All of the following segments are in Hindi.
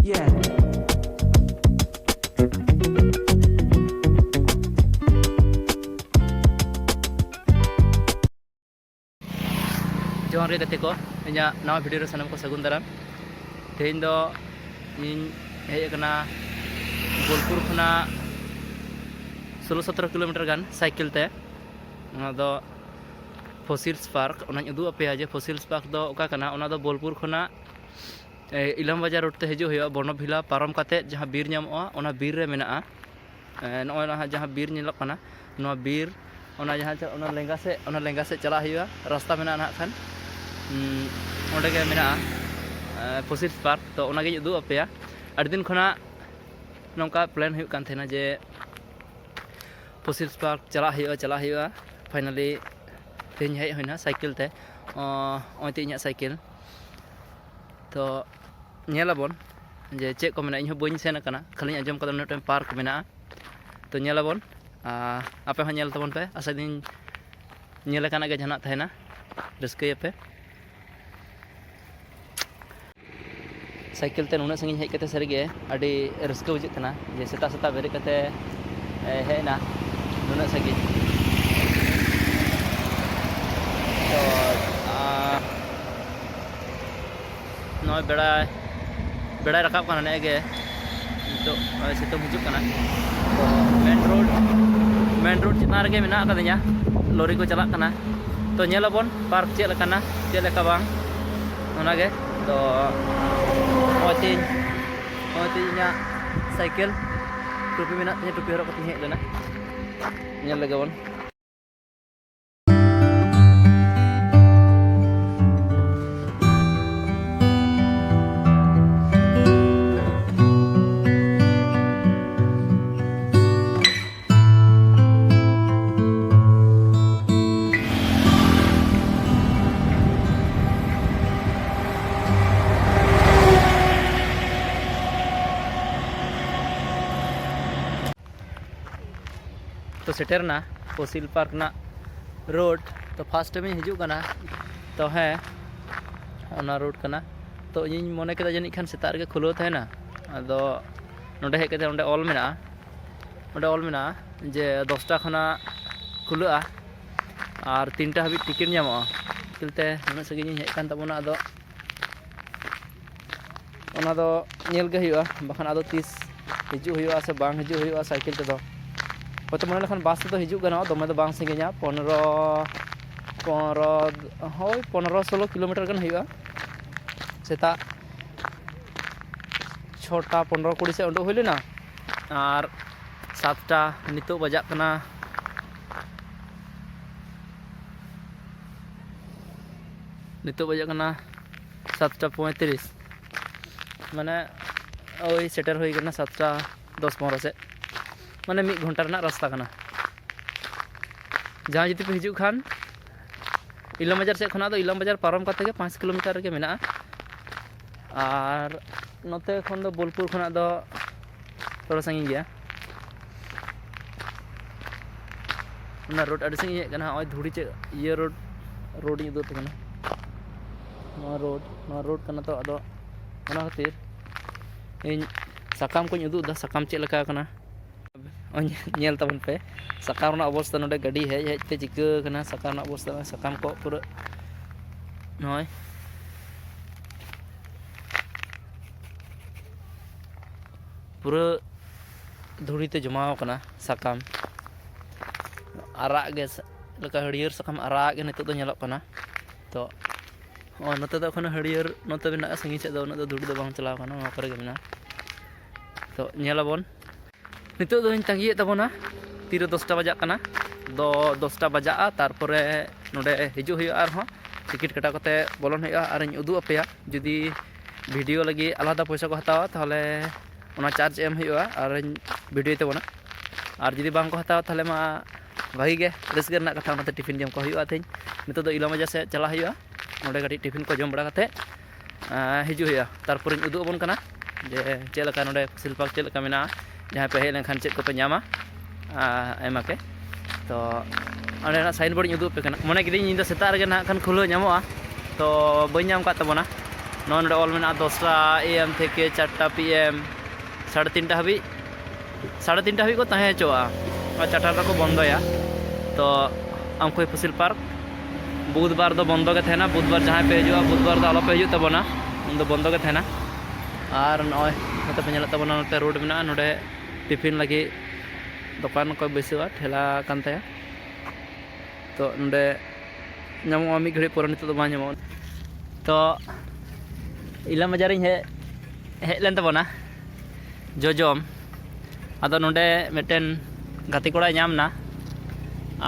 begin. Johar gate ko inya nawa video sanam ko sagun daram tehin do in hej kana Bolpur khona 16-17 kilometer gan cycle te ona do Fossils Park onañ udu apeya je Fossils Park do oka kana ona do Bolpur khona Ilam Bajar road te hiju hoya Bonobhila parom kate jaha bir nyamoa ona bir re menaa noy na jaha bir nyelok kana no bir ona jaha ona lenga se chala hoya rasta mena na khan onde ge mena Fossils Park to ona ge udu apeya adi din khona nongka plan huyuk kan thena je Fossils Park chala hoya finally tehin hej hoina cycle te oi te inya cycle to nyelabon je cek ko mena inho boñ sen kana khali ajom kadam no time park mena to nyelabon ape ho nyel tabon pe asa din nyele kana ge jana thena riskey pe cycle te nuna sangin hej kate sarige adi riskey bujik kana je seta bere kate hej na nuna sangin to noy beda rakap kana ne ge to situng hijuk kana to main road chitna rege mena akadanya lori ko chalak kana to nyelabon park cel kana cel leka bang ona ge to otin nya cycle topi mena nya topi horok kati hej dana nyel legabon तो सेटरना Fossil Park ना रोड तो फास्ट में हिजू कना तो है ओना रोड कना तो इन मने के जानी खान सेता रे खुलो थेना अदो नोडे हे के ओंडे ऑल मेना जे 10टा खना खुलोआ और 3टा हाबि टिकट ᱧᱟᱢᱚᱜᱼᱟ किलते उना सगिनी हे कान तबोना अदो ओना दो नेल गे हुआ बखान अदो 30 हिजू हुआ से बांग हिजू हुआ साइकिल ते दो होते मन लेखान बास तो हिजू गना दमे तो बांग संगिया 15-16 किलोमीटर गन हुआ सेता 6टा 15-20 से उडो हुई लेना और 7टा नितो बजा कना नितो बजा कना 7:35 माने ओई सेटर हुई गना 7:10-15 से माने 1 घंटा रना रास्ता कना जहाँ जुदी पे हिजू खान इलम बाजार से खना तो इलम बाजार पारम करते के 5 किलोमीटर के मेना और नोते खन दो बोलपुर खना दो थोड़ा संगी गया ना रोड अड़ी संगी कना ओय धुड़ी चे ये रोड नी दो कना नो रोड कना तो अदो ओना खातिर इन साकाम को उदू दा साकाम चे लका कना nyel tabon pe sakar na अवस्था नोडे गाड़ी है ते चिका कना sakar na अवस्था साकाम को पूरा नय पूरा धुड़ी ते जमाव कना साकाम आरा गे लका हड़ियर साकाम आरा गे नितो दो नेलक कना तो नोते दो खन हड़ियर नोते बिना संगी से दो न धुड़ी दो बांग चलाव कना मा करे गे मेना तो नेलाबन नितो दो तंगी तबोना तीर 10टा बजा कना दो 10टा बजा तारपरे नोडे हिजू हुआ आरहो टिकट कटा कते बोलन हुआ और उदू अपेया जुदी वीडियो लगी आलादा पैसा को हतावा ताहले ओना चार्ज एम हुआ और वीडियो तबोना और जुदी बांग को हतावा ताहले मा भागी गे रसगे रना कथा ओनाते टिफिन जम को हुआ तेज नितो दो इलाम बाजार से चला हुआ नोडे गाड़ी टिफिन को जम बड़ा कते हिजू हुआ तारपरे उदू अबन कना जे चेलका नोडे Fossil Park चेलका मेना जहाँ पे हेज लेखान चेक को पे नामा एमा के तो अंडे ना साइन बोर्ड उदू पे मने कि सेता रे ना खान खुलो नामोआ तो बई नाम का तबोना ᱱᱚᱰᱮ ᱚᱞ ᱢᱮᱱᱟᱜᱼᱟ 10টা AM থেকে 4টা PM 3:30 হাবিজ 3:30 হাবিজ ᱠᱚ ᱛᱟᱦᱮᱸ ᱦᱚᱪᱚᱣᱟᱜᱼᱟ ᱟᱨ 4টা ᱨᱮᱠᱚ ᱵᱚᱱᱫᱚᱭᱟ ᱛᱚ ᱟᱢᱠᱷᱳᱭ ᱯᱷᱚᱥᱤᱞ ᱯᱟর্ক बुधवार दो बंद के तहना बुधवार जहाँ पे हजूँ बुधवार दो आलोपे हजू तबना उन दो बंद के तहना और नॉय नते पे नलत तबना नते रोड में नोडे टिफिन लगी दुकान को बैसवा ठेला कानते तो नोडे नामो मी घड़ी पर नित दो बा नामो तो इलाम बाजार हेज लेन तबना जोजोम आदो नोडे मिटन गाती कोड़ा नामना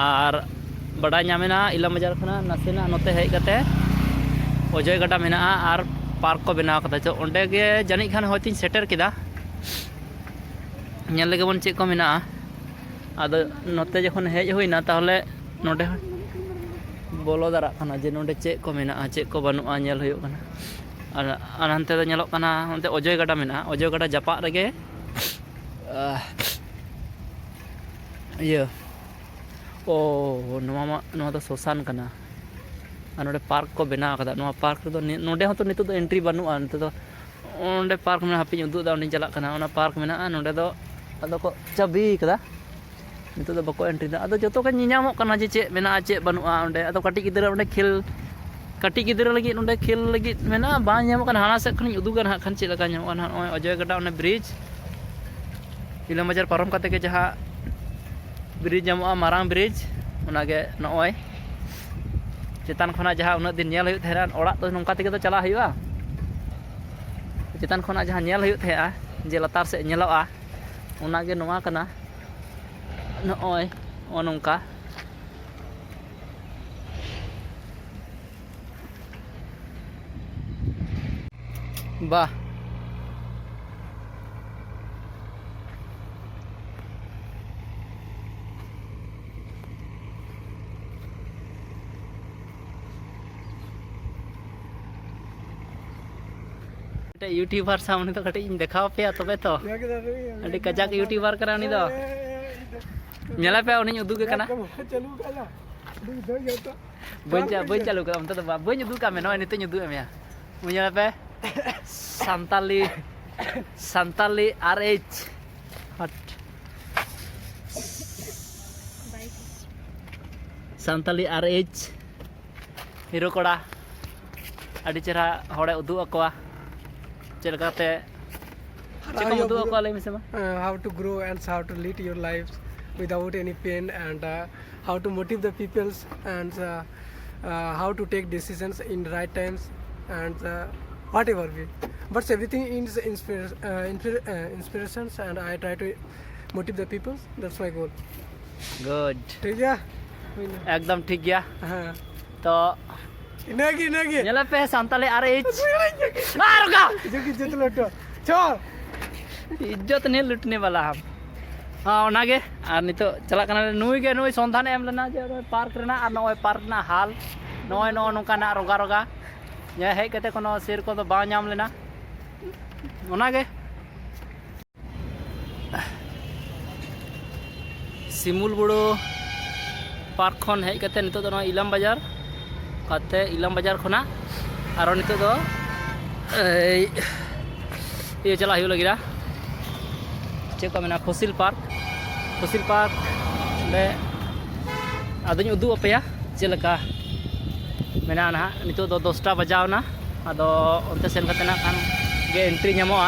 और बड़ा नामेना इलाम बाजार खना नासेना नोते हेज कते अजय गाडा मेना और पार्क को बनाव कदा तो ओंडे गे जानी खान होयतिन सेटर किदा नेल लगे बन चेक को मेना आदो नोते जखन हेज होइना ताहले नोडे बोलो दारा खाना जे नोडे चेक को मेना चेक को बनुआ नेल होयो खाना और हानते दो नेलोक खाना ओंते अजय गाडा मेना अजय गाडा जापा रेगे ये ओ नोवा तो सोसान कना और नोडे पार्क को बनाव कदा नोवा पार्क रे दो नोडे होतो नितो दो एंट्री बनुआ नितो दो ओंडे पार्क में हापी उदु दा ओंडे चला कना ओना पार्क मेना नोडे दो अदो को चाबी कदा नितो दो बको एंट्री दा अदो जतो का नियामो कना जे चे मेना चे बनुआ ओंडे अदो काटी गिदरा ओंडे खेल काटी गिदरा लगी ओंडे खेल लगी मेना बा नियामो कना हाना से खनि उदु गन खान चे लगा नियामो ना ओय अजय गडा ओने ब्रिज इलाम बाजार पारम कते के जहा ब्रिज जामोआ मारांग ब्रिज ओनागे नॉय चेतान खना जहाँ उन दिन नेल हुयुत थेरा ओड़ा तो नोंका तेगे तो चला हुयुआ चेतान खना जहाँ नेल हुयुत थेआ जे लतार से नेलोआ ओनागे नोआ कना नॉय ओ नोंका बा यूट्यूबर सामने तो कटी देखा पे तबे तो अभी कजाक यूट्यूबर करा उनी दो नेला पे उनी उदुग कना बन चालू कर तो बन उदुग का में नय निते उदुग में नेला पे संताली RH हट संताली RH हीरो कोड़ा अड़ी चेहरा हड़े उदुग अकोआ how to grow and how to lead your lives without any pain and how to motivate the peoples and how to take decisions in right times and whatever way but everything is inspirations and I try to motivate the peoples that's my goal good ठीक है एकदम ठीक गया तो इनागी नेला पे संताली RH आरगा इज्जत लुटो चल इज्जत नहीं लुटने वाला हम हाँ ओनागे और नितो चला कना नुई संधान एम लेना जे पार्क रेना और नय पार्क ना हाल नय नोका ना रोगा ये हेज कते कोनो सेर को तो बा नाम लेना ओनागे सिमुल बुड़ो पार्क खन हेज कते नितो तो इलाम बाजार काते इलाम बाजार खना और नितो दो ये चला हुई लगी चे को मेना फसिल पार्क में अदुñ उदू अपेया चेलका मेना ना नितो दो 10टा बजावना अदो ओनते सेन कते ना खान गे एंट्री नामोआ